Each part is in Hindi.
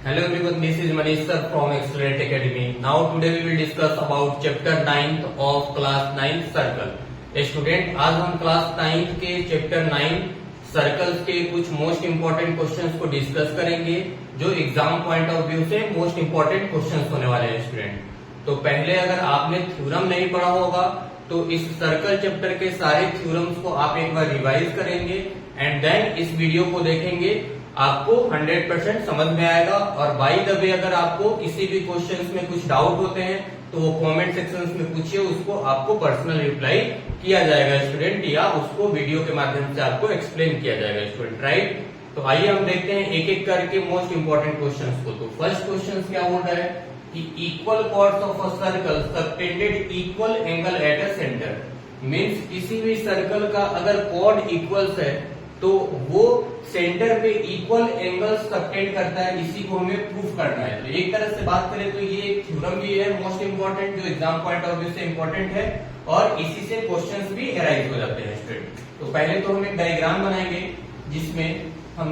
Hello everyone, this is Manish sir from Accelerate Academy. Now today we will discuss about chapter 9th of class 9 circle. Student आज हम क्लास 9th के चैप्टर 9 सर्कल्स के कुछ मोस्ट इंपोर्टेंट क्वेश्चंस को डिस्कस करेंगे जो एग्जाम पॉइंट ऑफ व्यू से मोस्ट इंपोर्टेंट क्वेश्चंस होने वाले हैं स्टूडेंट। तो पहले अगर आपने थ्योरम नहीं पढ़ा होगा तो इस सर्कल चैप्टर के सारे थ्योरम्स को आप एक बार रिवाइज करेंगे एंड देन इस वीडियो को देखेंगे, आपको 100% समझ में आएगा। और बाय द वे अगर आपको किसी भी क्वेश्चंस में कुछ डाउट होते हैं तो वो कमेंट सेक्शंस में पूछिए, उसको आपको पर्सनल रिप्लाई किया जाएगा स्टूडेंट, या उसको वीडियो के माध्यम से आपको एक्सप्लेन किया जाएगा स्टूडेंट, राइट। तो आइए हम देखते हैं एक एक करके मोस्ट इंपोर्टेंट क्वेश्चंस को। तो फर्स्ट क्वेश्चन क्या बोल रहा है कि equal chords of a circle subtended equal angle at a centre. Means किसी भी सर्कल का अगर कॉर्ड इक्वल्स है तो वो सेंटर पे इक्वल एंगल सबटेंड करता है, इसी को हमें प्रूफ करना है। तो एक तरह से बात करें तो ये एक थ्योरम भी है मोस्ट इंपोर्टेंट जो एग्जाम पॉइंट ऑफ व्यू से इंपोर्टेंट है और इसी से क्वेश्चंस भी एराइज हो जाते हैं स्टूडेंट। तो पहले तो हम एक डायग्राम बनाएंगे जिसमें हम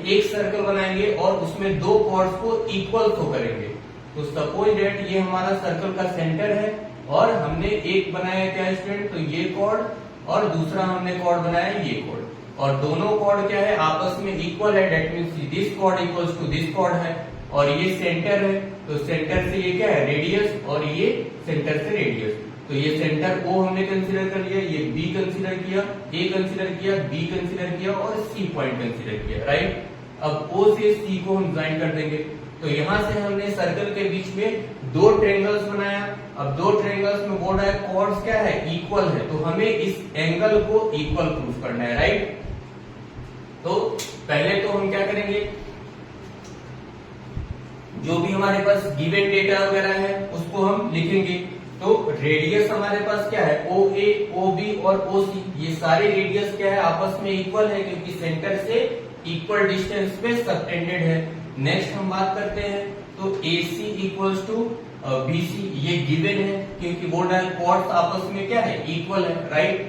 एक सर्कल बनाएंगे और उसमें दो कॉर्ड्स को इक्वल शो करेंगे। तो सपोज डेट ये हमारा सर्कल का सेंटर है और हमने एक बनाया क्या स्टूडेंट, तो ये कॉर्ड और दूसरा हमने कॉर्ड बनाया ये कॉर्ड, और दोनों कॉर्ड क्या है आपस में इक्वल है, that means this chord equals to this chord है। और ये सेंटर है तो सेंटर से ये क्या है रेडियस, और ये सेंटर से रेडियस। तो ये सेंटर O हमने कंसीडर कर लिया, ये B कंसीडर किया, A कंसीडर किया, B कंसीडर किया और C पॉइंट कंसीडर किया, राइट। अब O से C को हम ज्वाइन कर देंगे। तो यहां से हमने सर्कल के बीच में दो ट्रायंगल्स बनाया। अब दो ट्रायंगल्स में बोल रहा है कॉर्ड्स क्या है इक्वल है, तो हमें इस एंगल को इक्वल प्रूफ करना है, राइट। तो पहले तो हम क्या करेंगे, जो भी हमारे पास गिवन डेटा वगैरह है उसको हम लिखेंगे। तो रेडियस हमारे पास क्या है OA, OB और OC, ये सारे रेडियस क्या है आपस में इक्वल है क्योंकि सेंटर से इक्वल डिस्टेंस पे सबटेंडेड है। नेक्स्ट हम बात करते हैं तो AC इक्वल्स टू BC, ये गिवन है क्योंकि बोल रहा है कॉर्ड्स आपस में क्या है इक्वल है, राइट।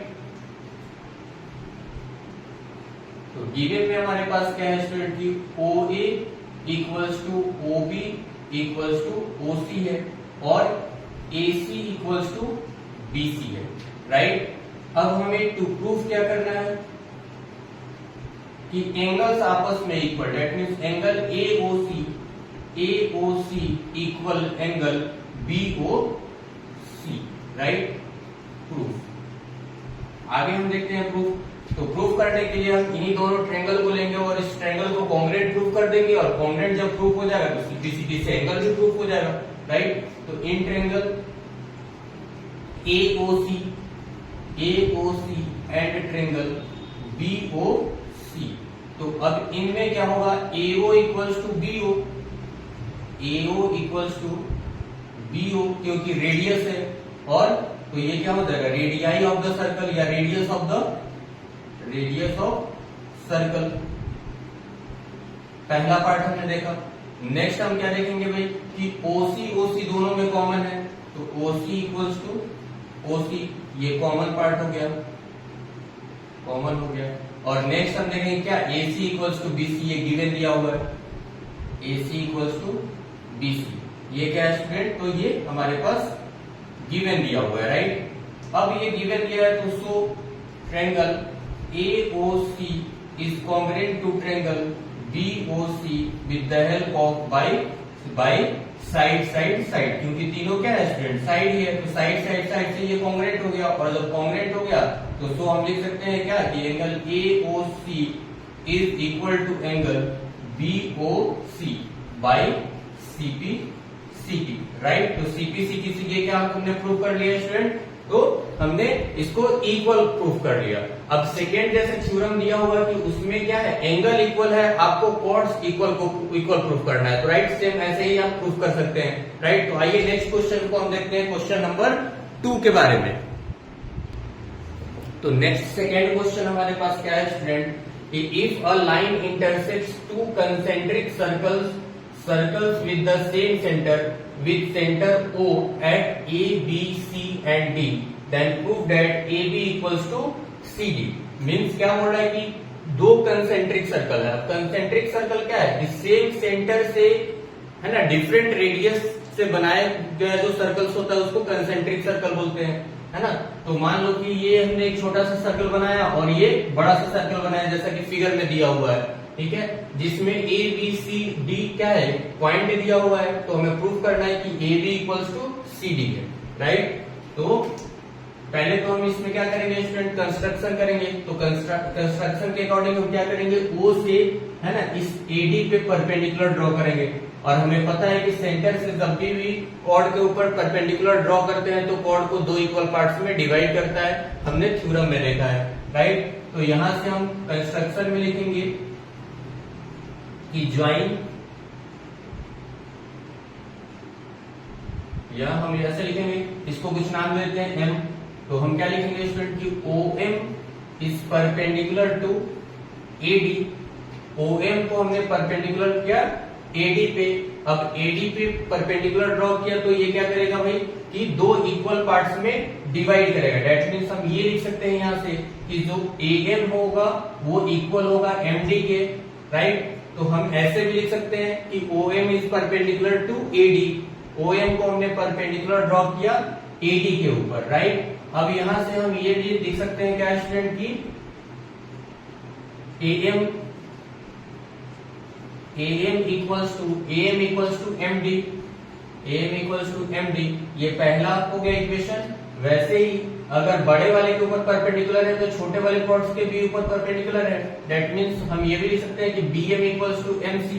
तो गिवन में हमारे पास क्या है स्टूडेंट की OA equals to OB equals to OC है और AC इक्वल्स टू BC है, राइट। अब हमें टू प्रूफ क्या करना है कि एंगल्स आपस में equal, that means angle AOC equal angle BOC, right. Proof आगे हम देखते हैं प्रूफ। तो प्रूफ करने के लिए हम इन्हीं दोनों ट्रायंगल को लेंगे और इस ट्रायंगल को कॉन्ग्रुएंट प्रूफ कर देंगे, और कॉन्ग्रुएंट जब प्रूफ हो जाएगा तो सीधी से एंगल भी प्रूफ हो जाएगा, राइट। तो in triangle AOC and triangle BOC। तो अब इनमें क्या होगा AO equals to BO, AO equals to BO क्योंकि रेडियस है, और तो ये क्या हो जाएगा रेडियाई ऑफ द सर्कल या रेडियस ऑफ सर्कल। पहला पार्ट हमने देखा। नेक्स्ट हम क्या देखेंगे भाई कि OC दोनों में कॉमन है, तो OC इक्वल्स टू OC, ये कॉमन पार्ट हो गया, कॉमन हो गया। और नेक्स्ट हम देखेंगे क्या AC इक्वल्स टू BC, ये गिवन दिया हुआ है, AC इक्वल्स टू BC, ये क्या है स्टूडेंट, तो ये हमारे पास गिवन दिया हुआ है, राइट। अब ये गिवन दिया है तो सो triangle AOC is congruent to triangle BOC with the help of by side, क्योंकि तीनों क्या है स्टूडेंट साइड ही है, तो साइड से ये कॉन्ग्रुएंट हो गया, और जब कॉन्ग्रुएंट हो गया तो सो हम लिख सकते हैं क्या कि angle AOC is equal to angle BOC by CP, right. तो CP क्या हमने प्रूव कर लिया स्टूडेंट, तो हमने इसको इक्वल प्रूफ कर लिया। अब सेकेंड जैसे थ्योरम दिया हुआ कि उसमें क्या है एंगल इक्वल है, आपको कॉर्ड्स इक्वल प्रूफ करना है, तो राइट सेम ऐसे ही आप प्रूफ कर सकते हैं, राइट। तो आइए नेक्स्ट क्वेश्चन को हम देखते हैं, क्वेश्चन नंबर 2 के बारे में। तो नेक्स्ट सेकेंड क्वेश्चन हमारे पास क्या है student, if a line intersects two concentric circles with the same centre with center O at A, B, C and D, then prove that AB equals to CD। Means क्या बोल रहा है कि दो कंसेंट्रिक सर्कल है। कंसेंट्रिक सर्कल क्या है कि सेम सेंटर से है ना डिफरेंट रेडियस से बनाए गया जो सर्कल्स होता है उसको कंसेंट्रिक सर्कल बोलते हैं, है ना। तो मान लो कि ये हमने एक छोटा सा सर्कल बनाया और ये बड़ा सा सर्कल बनाया जैसा कि फिगर में दिया हुआ है, ठीक है, जिसमें ए बी सी डी क्या है पॉइंट दिया हुआ है। तो हमें प्रूव करना है कि A B equals to C D है, राइट। तो पहले तो हम इसमें क्या करेंगे स्टूडेंट, कंस्ट्रक्शन करेंगे। तो कंस्ट्रक्शन के अकॉर्डिंग हम क्या करेंगे, ओ से है ना इस एडी पे परपेंडिकुलर ड्रॉ करेंगे। और हमें पता है कि सेंटर से जब भी कॉर्ड के ऊपर परपेंडिकुलर ड्रॉ करते हैं तो कॉर्ड को दो इक्वल पार्ट्स में डिवाइड करता है, हमने थ्योरम में देखा है, राइट। तो यहां से हम कंस्ट्रक्शन में लिखेंगे कि ज्वाइन, या हम ऐसे लिखेंगे, इसको कुछ नाम देते हैं एम। तो हम क्या लिखेंगे स्टूडेंट कि O M is perpendicular to AD. O M को हमने परपेंडिकुलर किया एडी पे। अब एडी पे परपेंडिकुलर ड्रॉ किया तो ये क्या करेगा भाई कि दो इक्वल पार्ट्स में डिवाइड करेगा। दैट मींस हम ये लिख सकते हैं यहां से कि जो ए एम होगा वो इक्वल होगा एम डी के, राइट। तो हम ऐसे भी लिख सकते हैं कि O M is perpendicular to AD. O M को हमने परपेंडिकुलर ड्रॉ किया एडी के ऊपर, राइट। अब यहां से हम ये भी लिख सकते हैं क्या स्टूडेंट की AM equals to MD, AM equals to MD। ये पहला हो गया इक्वेशन। वैसे ही अगर बड़े वाले के ऊपर परपेंडिकुलर है तो छोटे वाले कॉर्ड्स के भी ऊपर परपेंडिकुलर है। दैट मींस हम ये भी लिख सकते हैं कि BM equals to MC,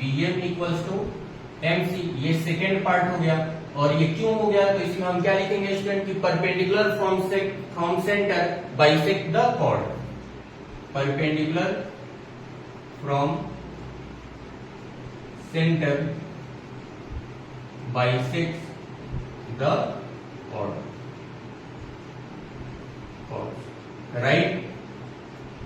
BM equals to MC। ये सेकेंड पार्ट हो गया। और ये क्यों हो गया, तो इसमें हम क्या लिखेंगे स्टूडेंट की perpendicular from centre bisect the chord, perpendicular from centre bisect the chord, right.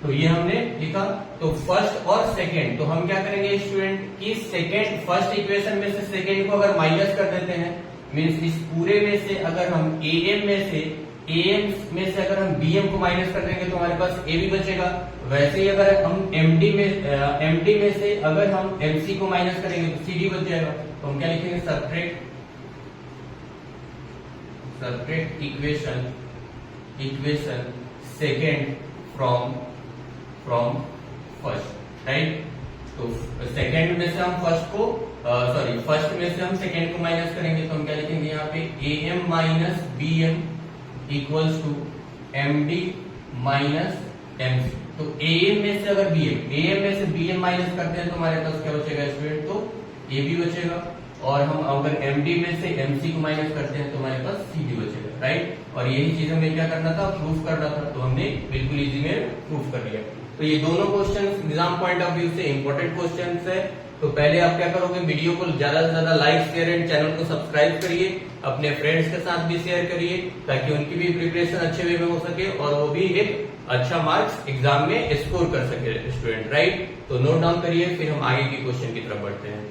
तो ये हमने लिखा। तो फर्स्ट और सेकेंड, तो हम क्या करेंगे स्टूडेंट कि सेकेंड, फर्स्ट इक्वेशन में से सेकेंड को अगर माइनस कर देते हैं, मीन्स इस पूरे में से अगर हम AM में से अगर हम BM को माइनस कर देंगे तो हमारे पास AB बचेगा। वैसे ही अगर हम MD में से अगर हम MC को माइनस करेंगे तो CD बच जाएगा। तो हम क्या लिखेंगे, subtract equation second from first, right. तो सेकेंड में से हम फर्स्ट में से हम सेकेंड को माइनस करेंगे तो हम क्या लिखेंगे यहाँ पे AM minus BM equals to MD minus MC। तो AM में से अगर AM में से BM माइनस करते हैं तो हमारे पास क्या बचेगा स्टूडेंट, तो AB बचेगा। और हम अगर MD में से MC को माइनस करते हैं तो हमारे पास CD बचेगा, राइट। और यही चीज हमें क्या करना था, प्रूफ करना था। तो हमने बिल्कुल इजी में प्रूफ कर लिया। तो ये दोनों question exam point of view से इंपॉर्टेंट क्वेश्चन है। तो पहले आप क्या करोगे, वीडियो को ज्यादा से ज्यादा लाइक शेयर एंड चैनल को सब्सक्राइब करिए, अपने फ्रेंड्स के साथ भी शेयर करिए ताकि उनकी भी प्रिपरेशन अच्छे वे में हो सके और वो भी एक अच्छा मार्क्स एग्जाम में स्कोर कर सके स्टूडेंट, राइट। तो नोट डाउन करिए, फिर हम आगे की क्वेश्चन की तरफ बढ़ते हैं।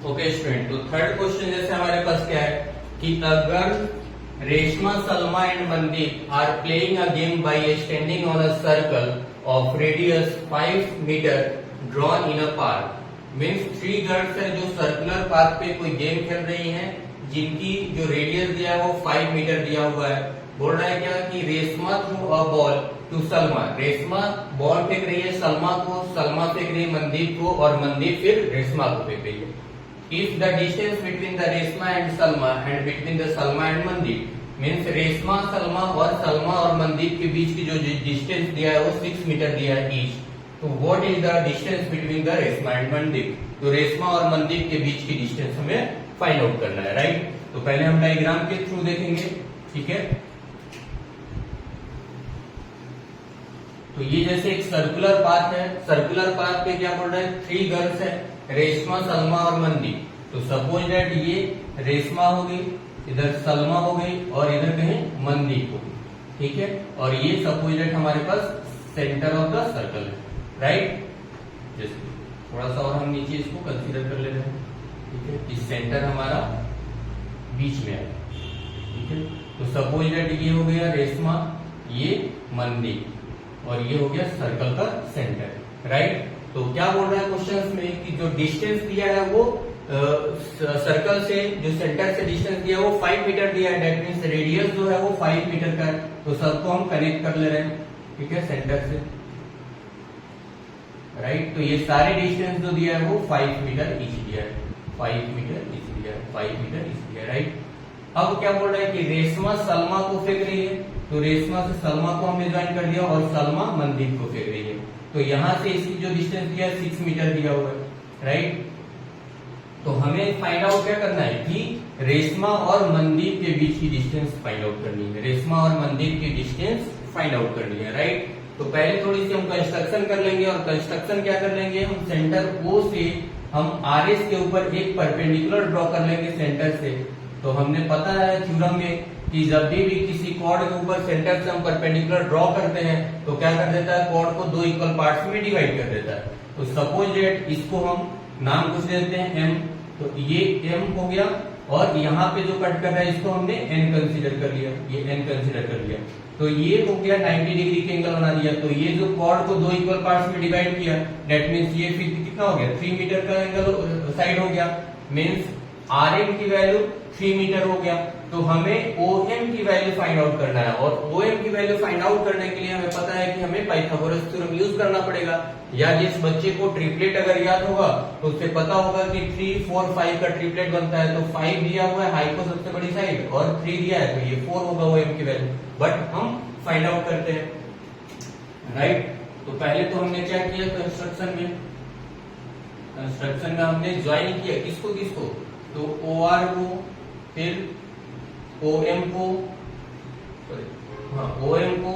ओके स्टूडेंट, तो थर्ड क्वेश्चन जैसे हमारे पास क्या है कि अगर Reshma, Salma and Mandeep are playing a game by standing on a circle of radius 5 metre drawn in a park. Means 3 girls है जो सर्कुलर पार्क पे कोई गेम खेल रही हैं जिनकी जो रेडियस दिया है वो 5 मीटर दिया हुआ है। बोल रहा है क्या कि Reshma threw a ball to Salma, Reshma ball फेंक रही है सलमा को, सलमा फेंक रही है मनदीप को और मनदीप फिर रेशमा को फेंक रही है। If the distance between the Resma and Salma and between the Salma and Mandeep means Reshma, Salma और सलमा और मनदीप के बीच की जो डिस्टेंस दिया है वो 6 मीटर दिया है ईच। तो what is the distance between the Reshma and Mandeep, तो रेशमा और मनदीप के बीच की डिस्टेंस हमें फाइंड आउट करना है, राइट। तो पहले हम डायग्राम के थ्रू देखेंगे, ठीक है। तो ये जैसे एक सर्कुलर पाथ है, सर्कुलर पाथ पे क्या बोल रहा है, 3 गर्ल्स है, रेशमा, सलमा और मनदीप। तो सपोज दैट ये रेशमा हो गई, इधर सलमा हो गई और इधर कहीं मनदीप हो गई, ठीक है। और ये सपोज दैट हमारे पास सेंटर ऑफ द सर्कल है, राइट। जैसे थोड़ा सा और हम नीचे इसको कंसीडर कर लेते हैं, ठीक है। इस सेंटर हमारा बीच में है, ठीक है। तो सपोज दैट ये हो गया रेशमा, ये मंदिर और ये हो गया सर्कल का सेंटर, राइट। तो क्या बोल रहा है क्वेश्चंस में कि जो डिस्टेंस दिया है वो सर्कल से जो सेंटर से डिस्टेंस दिया है वो 5 मीटर दिया है, दैट मीन्स रेडियस जो है वो 5 मीटर का है। तो सबको हम कनेक्ट कर ले रहे हैं, ठीक है, सेंटर से, राइट। तो ये सारे डिस्टेंस जो दिया है वो 5 मीटर ईच दिया है, 5 मीटर ईच दिया है, 5 मीटर ईच दिया है, राइट। अब क्या बोल रहा है कि रेशमा सलमा को फेंक रही है, तो रेशमा से सलमा को हमने ज्वाइन कर दिया और सलमा मंदिर को फेंक रही है। तो यहां से इसकी जो डिस्टेंस दिया है 6 मीटर दिया हुआ है, राइट। तो हमें फाइंड आउट क्या करना है कि रेशमा और मंदिर के बीच की डिस्टेंस फाइंड आउट करनी है, रेशमा और मंदिर की डिस्टेंस फाइंड आउट करनी है, राइट। तो पहले थोड़ी सी हम कंस्ट्रक्शन कर लेंगे, और कंस्ट्रक्शन क्या कर लेंगे, हम सेंटर O से हम RS के ऊपर एक परपेंडिकुलर ड्रॉ कर लेंगे सेंटर से। तो हमने पता है थ्योरम में कि जब भी किसी कॉर्ड के ऊपर सेंटर से हम परपेंडिकुलर ड्रॉ करते हैं तो क्या कर देता है, कॉर्ड को 2 इक्वल पार्ट्स में डिवाइड कर देता है। तो सपोज दैट इसको हम नाम कुछ देते हैं M, तो ये M हो गया, और यहाँ पे जो कट कर रहा है इसको हमने N कंसीडर कर लिया, ये N कंसीडर कर लिया। तो ये हो गया 90 डिग्री के एंगल बना दिया। तो ये जो कॉर्ड को 2 इक्वल पार्ट्स में डिवाइड किया, दैट मीन्स ये फिर कितना हो गया, 3 मीटर का एंगल साइड हो गया, मीन्स RM की वैल्यू 3 मीटर हो गया। तो हमें OM की वैल्यू फाइंड आउट करना है, और OM की वैल्यू फाइंड आउट करने के लिए हमें पता है कि हमें पाइथागोरस थ्योरम यूज करना पड़ेगा। या जिस बच्चे को ट्रिपलेट अगर याद होगा तो उसे पता होगा कि 3, 4, 5 का ट्रिपलेट बनता है। तो 5 दिया हुआ है हाइपो सबसे बड़ी साइड, और 3 दिया है तो ये 4 होगा OM की वैल्यू, बट हम फाइंड आउट करते हैं, राइट। तो पहले तो हमने क्या किया कंस्ट्रक्शन में हमने ज्वाइन किया किसको किसको, तो OR को, फिर OM को, OM को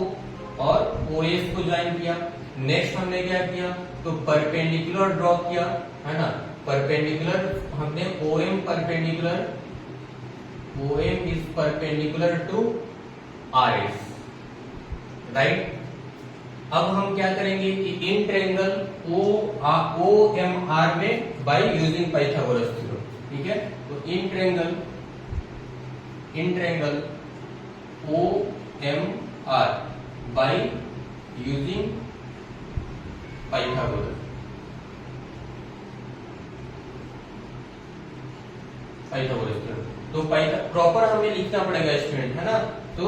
और OS को ज्वाइन किया। नेक्स्ट हमने क्या किया, तो परपेंडिकुलर ड्रॉ किया, है ना, परपेंडिकुलर हमने OM is perpendicular to RS, right. अब हम क्या करेंगे कि इन ट्रायंगल OMR में बाय यूजिंग पाइथागोरस थ्योरम, ठीक है। तो in triangle OMR by using Pythagoras theorem. तो प्रॉपर हमें लिखना पड़ेगा स्टूडेंट, है ना। तो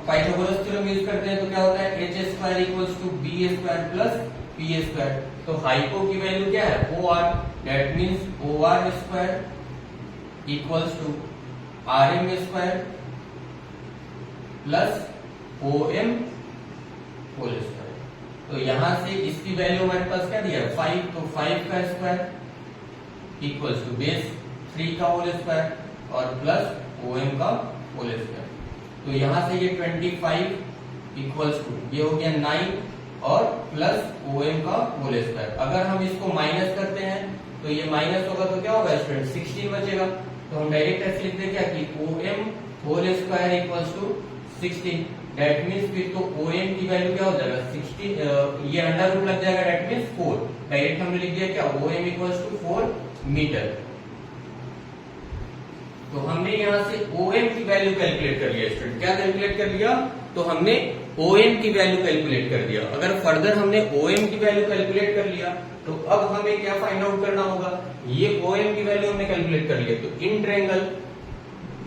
पाइथागोरस थ्योरम यूज करते हैं तो क्या होता है, h² equals to b² plus p²। तो हाइपो की वैल्यू क्या है, OR, that means OR² equals to RM² plus OM whole square. तो यहां से इसकी वैल्यू हमारे पास क्या दिया है 5, तो 5 का स्क्वायर इक्वल्स टू बेस 3 का होल स्क्वायर और प्लस OM का होल स्क्वायर। तो यहां से ये 25 इक्वल्स टू ये हो गया 9 और प्लस OM का होल स्क्वायर। अगर हम इसको माइनस करते हैं तो ये माइनस होगा तो क्या होगा स्टूडेंट, 16 बचेगा। तो हम डायरेक्ट ऐसे लिखते हैं क्या कि OM whole square equals to 16, that means फिर तो OM की वैल्यू क्या हो जाएगा 16, ये अंडर रूट लग जाएगा, दैट मीन्स 4। डायरेक्ट हमने लिख दिया क्या OM इक्वल्स टू 4 मीटर। तो हमने यहां से OM की वैल्यू कैलकुलेट कर लिया स्टूडेंट, क्या कैलकुलेट कर लिया, तो हमने OM की वैल्यू कैलकुलेट कर दिया। अगर फर्दर हमने OM की वैल्यू कैलकुलेट कर लिया तो अब हमें क्या फाइंड आउट करना होगा, ये OM की वैल्यू हमने कैलकुलेट कर लिया। तो इन ट्रायंगल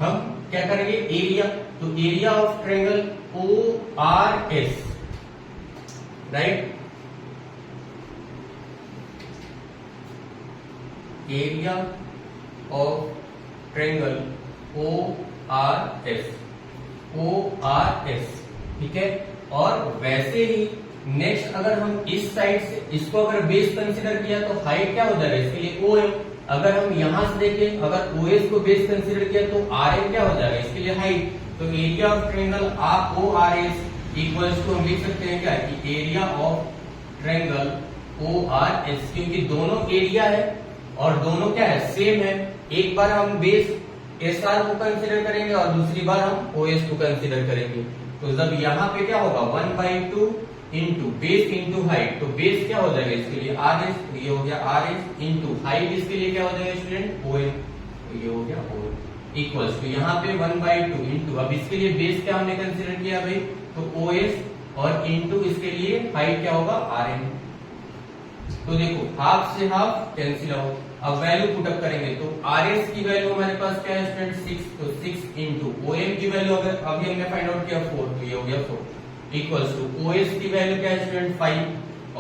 हम क्या करेंगे एरिया, तो area of triangle ORS, right, area of triangle ORS, ठीक है। और वैसे ही नेक्स्ट अगर हम इस साइड से इसको अगर बेस कंसीडर किया तो हाइट क्या हो जाएगा इसके लिए OM। अगर हम यहां से देखें अगर OS को बेस कंसीडर किया तो RM क्या हो जाएगा इसके लिए हाइट। तो area of triangle ORS equals to हम लिख सकते हैं क्या कि एरिया ऑफ ट्रायंगल ORS, क्योंकि दोनों एरिया है और दोनों क्या है सेम है। एक बार हम बेस SR को कंसीडर करेंगे और दूसरी बार हम OS को कंसीडर करेंगे। तो जब यहाँ पे क्या होगा 1/2 इंटू बेस इंटू हाइट, तो बेस क्या हो जाएगा इसके लिए RS, ये हो गया RS इंटू हाइट इसके लिए क्या हो जाएगा स्टूडेंट OM, तो ये हो गया OM। इक्वल्स टू यहाँ पे 1/2 इंटू, अब इसके लिए बेस क्या हमने कंसीडर किया भाई, तो OS और इंटू इसके लिए हाइट क्या होगा RN। तो देखो हाफ से हाफ कैंसिल आउट, अब वैल्यू पुटअप करेंगे तो RS की वैल्यू हमारे पास क्या है स्टूडेंट 6, तो 6 इंटू OM की वैल्यू अगर अभी हमने फाइंड आउट किया 4, तो ये हो गया 4 इक्वल्स टू OS की वैल्यू क्या है स्टूडेंट 5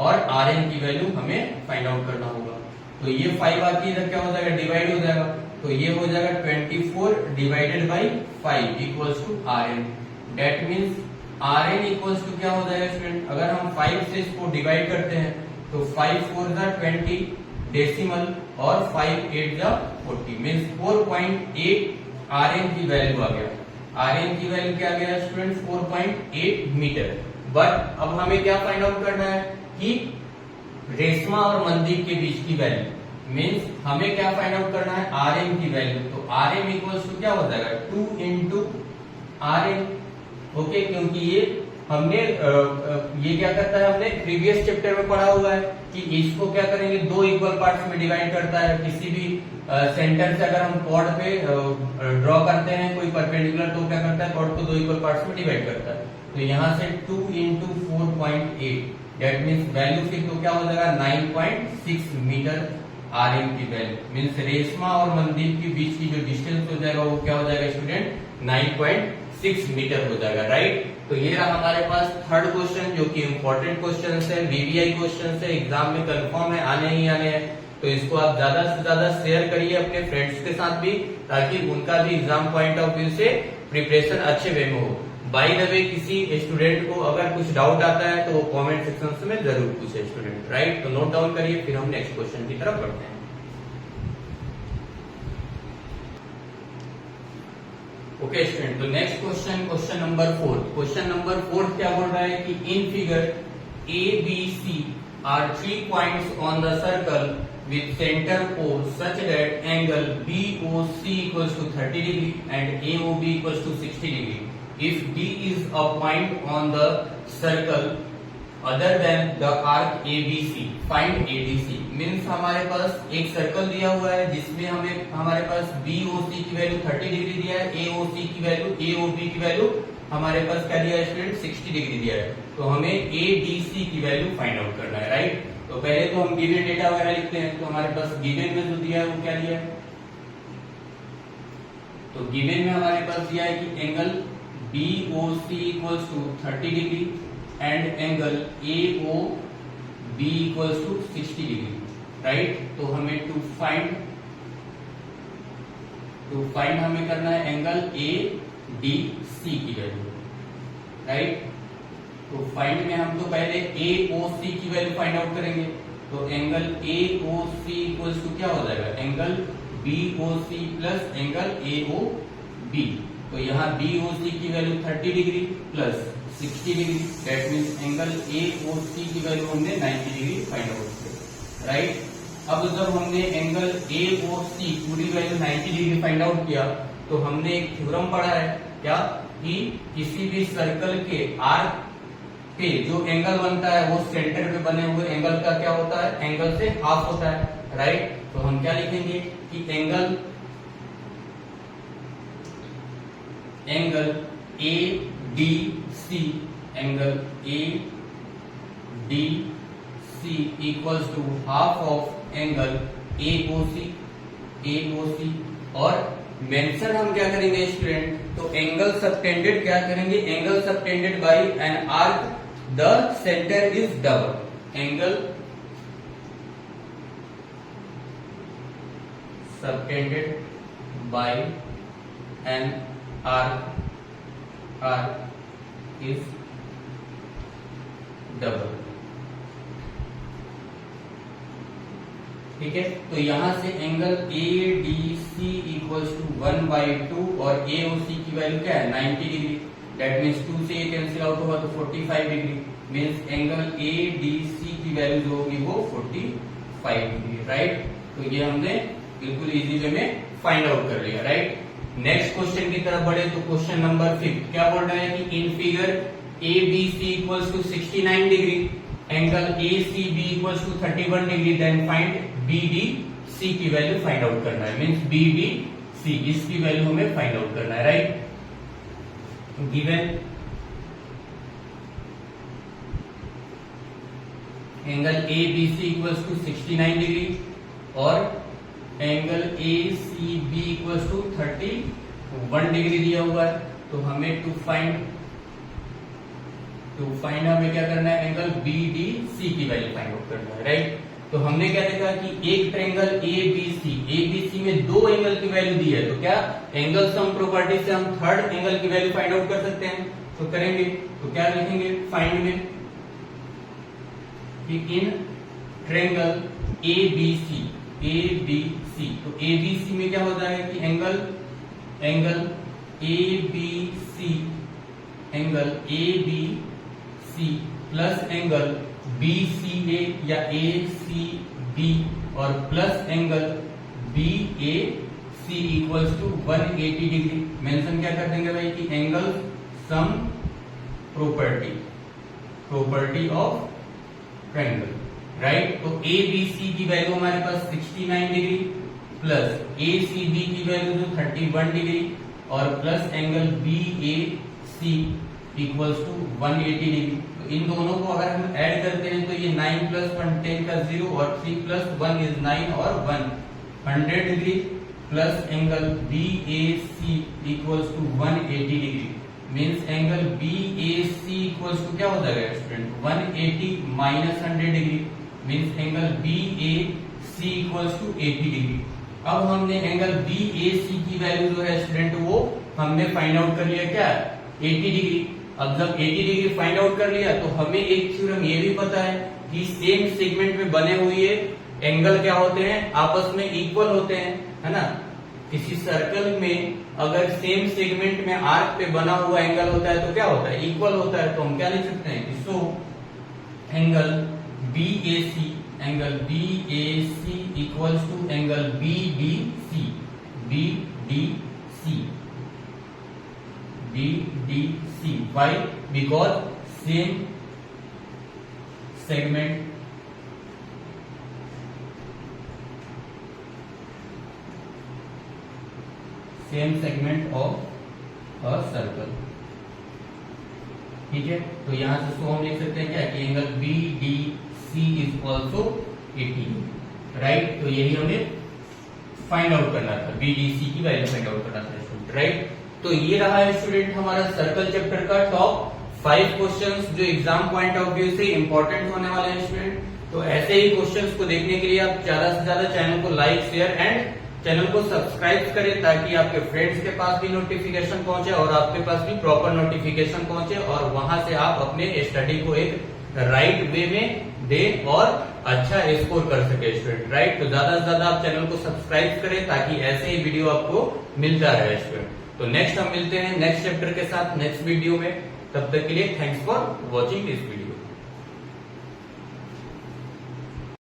और RN की वैल्यू हमें फाइंड आउट करना होगा। तो ये 5 आके इधर क्या हो जाएगा, डिवाइड हो जाएगा, तो ये हो जाएगा 24 divided by 5 equals to RN। That means RN equals to क्या हो जाएगा स्टूडेंट, अगर हम 5 से इसको डिवाइड करते हैं तो 5 4 जा 20 डेसिमल और 5 8 जा 40 मीन्स 4.8 RN की वैल्यू आ गया। RN की वैल्यू क्या आ गया स्टूडेंट 4.8 मीटर। बट अब हमें क्या फाइंड आउट करना है कि रेशमा और मनदीप के बीच की वैल्यू, मीन्स हमें क्या फाइंड आउट करना है RM की वैल्यू। तो RM इक्वल्स टू क्या हो जाएगा 2 इंटू RN। ओके, क्योंकि ये हमने ये क्या करता है, हमने प्रीवियस चैप्टर में पढ़ा हुआ है कि इसको क्या करेंगे, दो इक्वल पार्ट्स में डिवाइड करता है। किसी भी सेंटर से अगर हम कॉर्ड पे ड्रॉ करते हैं कोई परपेंडिकुलर, तो क्या करता है कॉर्ड को दो इक्वल पार्ट्स में डिवाइड करता है। तो यहाँ से 2 इंटू 4.8 दैट मीन्स वैल्यू फिर तो क्या हो जाएगा 9.6 मीटर RN की वैल्यू, मीन्स रेशमा और मनदीप के बीच की जो डिस्टेंस हो जाएगा वो क्या हो जाएगा स्टूडेंट 9.6 मीटर हो जाएगा, राइट। तो ये रहा हमारे पास थर्ड क्वेश्चन, जो कि इंपॉर्टेंट क्वेश्चन है, VVI क्वेश्चन है, एग्जाम में कंफर्म है, आने ही आने हैं। तो इसको आप ज्यादा से ज्यादा शेयर करिए अपने फ्रेंड्स के साथ भी, ताकि उनका भी एग्जाम पॉइंट ऑफ व्यू से प्रिपरेशन अच्छे वे में हो। बाय द वे किसी स्टूडेंट को अगर कुछ डाउट आता है तो वो कमेंट सेक्शन में जरूर पूछे स्टूडेंट, राइट। तो नोट डाउन करिए, फिर हम नेक्स्ट क्वेश्चन की तरफ बढ़ते हैं। ओके स्टूडेंट, तो next question, question number 4। Question number 4 क्या बोल रहा है कि in figure ABC are 3 points on the circle with center O such that angle BOC equals to 30 degree and AOB equals to 60 degree. If D is a point on the circle other than the arc ABC, find ADC। Means हमारे पास एक सर्कल दिया हुआ है जिसमें हमें हमारे पास BOC की वैल्यू 30 डिग्री दिया है, AOC की वैल्यू, AOB की वैल्यू हमारे पास क्या दिया है स्टूडेंट 60 डिग्री दिया है। तो हमें ADC की वैल्यू फाइंड आउट करना है, राइट। तो पहले तो हम गिवन डेटा वगैरह लिखते हैं। तो हमारे पास गिवन में जो दिया है वो क्या दिया है, तो गिवन में हमारे पास दिया है कि angle BOC equals to 30 degree and angle AOB equals to 60 degree, right. तो हमें टू फाइंड हमें करना है एंगल ADC की वैल्यू, राइट। तो फाइंड में हम तो पहले AOC की वैल्यू फाइंड आउट करेंगे। तो एंगल AOC इक्वल्स टू क्या हो जाएगा, angle BOC plus angle AOB। तो यहाँ BOC की value 30 degree plus 60 degree, that means angle AOC की वैल्यू हमने 90 डिग्री फाइंड आउट की, राइट। अब जब हमने एंगल AOC पूरी वैल्यू 90 डिग्री फाइंड आउट किया तो हमने एक थ्योरम पढ़ा है क्या, कि किसी भी सर्कल के आर्क पे जो एंगल बनता है वो सेंटर पे बने हुए एंगल का क्या होता है, एंगल से हाफ होता है, राइट। तो हम क्या लिखेंगे कि angle ADC, angle ADC equals to half of angle AOC। और मेंशन हम क्या करेंगे स्टूडेंट, तो एंगल सबटेंडेड क्या करेंगे, angle subtended by an arc the centre is double. Angle subtended by an arc is double, ठीक है। तो यहां से एंगल ADC इक्वल्स टू 1/2 और AOC की वैल्यू क्या है 90 डिग्री, दैट मीन्स 2 से ये कैंसिल आउट होगा तो 45 डिग्री, मीन्स एंगल ADC की वैल्यू जो होगी वो 45 डिग्री, राइट। तो ये हमने बिल्कुल इजी वे में फाइंड आउट कर लिया, राइट। नेक्स्ट क्वेश्चन की तरफ बढ़े तो क्वेश्चन नंबर 5 क्या बोल रहा है कि in figure ABC equals to 69 degree, angle ACB equals to 31 degree, then find BDC की वैल्यू फाइंड आउट करना है, मीन्स BDC सी, इसकी वैल्यू हमें फाइंड आउट करना है, right. Given angle A B C equals to 69 degree और angle A C B equals to 31 degree दिया हुआ है। तो हमें टू फाइंड हमें क्या करना है, एंगल बी डी सी की वैल्यू फाइंड आउट करना है, राइट। तो हमने क्या देखा कि एक ट्रायंगल ए बी सी में दो एंगल की वैल्यू दी है, तो क्या एंगल सम प्रॉपर्टी से हम थर्ड एंगल की वैल्यू फाइंड आउट कर सकते हैं। तो करेंगे, तो क्या लिखेंगे फाइंड में कि इन ट्रायंगल ए बी सी, तो ए बी सी में क्या होता है कि angle A B C plus angle B C A या ए सी बी और plus angle B A C equals to 180 degree. Mention क्या कर देंगे भाई कि angle sum property of triangle, right. तो ए बी सी की वैल्यू हमारे पास 69 degree plus A C B की वैल्यू जो 31 डिग्री और plus angle B A C equals to 180 degree. तो इन दोनों को अगर हम ऐड करते हैं तो ये 9 प्लस 1 10 का 0 और 3 प्लस 1 इज 9 और 1 100 degree plus angle B A C equals to 180 degree. Means angle B A C equals to क्या होता है student 180 minus 100 degree. Means angle B A C equals to 80 degree. अब हमने एंगल बी ए सी की वैल्यू जो है स्टूडेंट वो हमने फाइंड आउट कर लिया क्या 80 डिग्री। अब जब 80 डिग्री फाइंड आउट कर लिया तो हमें एक थ्योरम ये भी पता है कि सेम सेगमेंट में बने हुए एंगल क्या होते हैं, आपस में इक्वल होते हैं, है ना। किसी सर्कल में अगर सेम सेगमेंट में आर्क पे बना हुआ एंगल होता है तो क्या होता है, इक्वल होता है। तो हम क्या लिख सकते हैं कि so angle B A C equals to angle B D C. Why? Because same segment of a circle, ठीक है। तो यहां से सो हम लिख सकते हैं क्या कि angle B D C is also 80, right. तो यही हमें फाइंड आउट करना था, बी डी सी की वैल्यू फाइंड आउट करना था स्टूडेंट, राइट। तो ये रहा है स्टूडेंट हमारा सर्कल चैप्टर का टॉप 5 क्वेश्चंस जो एग्जाम पॉइंट ऑफ व्यू से इंपॉर्टेंट होने वाले हैं स्टूडेंट। तो ऐसे ही क्वेश्चंस को देखने के लिए आप ज्यादा से ज्यादा चैनल को लाइक शेयर एंड चैनल को सब्सक्राइब करें ताकि आपके फ्रेंड्स के पास भी नोटिफिकेशन पहुंचे और आपके पास भी प्रॉपर नोटिफिकेशन पहुंचे और वहां से आप अपने स्टडी को एक राइट वे में दे और अच्छा स्कोर कर सके स्टूडेंट, राइट। तो ज्यादा से ज्यादा आप चैनल को सब्सक्राइब करें ताकि ऐसे ही वीडियो आपको मिलता रहे स्टूडेंट। तो नेक्स्ट हम मिलते हैं नेक्स्ट चैप्टर के साथ नेक्स्ट वीडियो में। तब तक के लिए thanks for watching this video.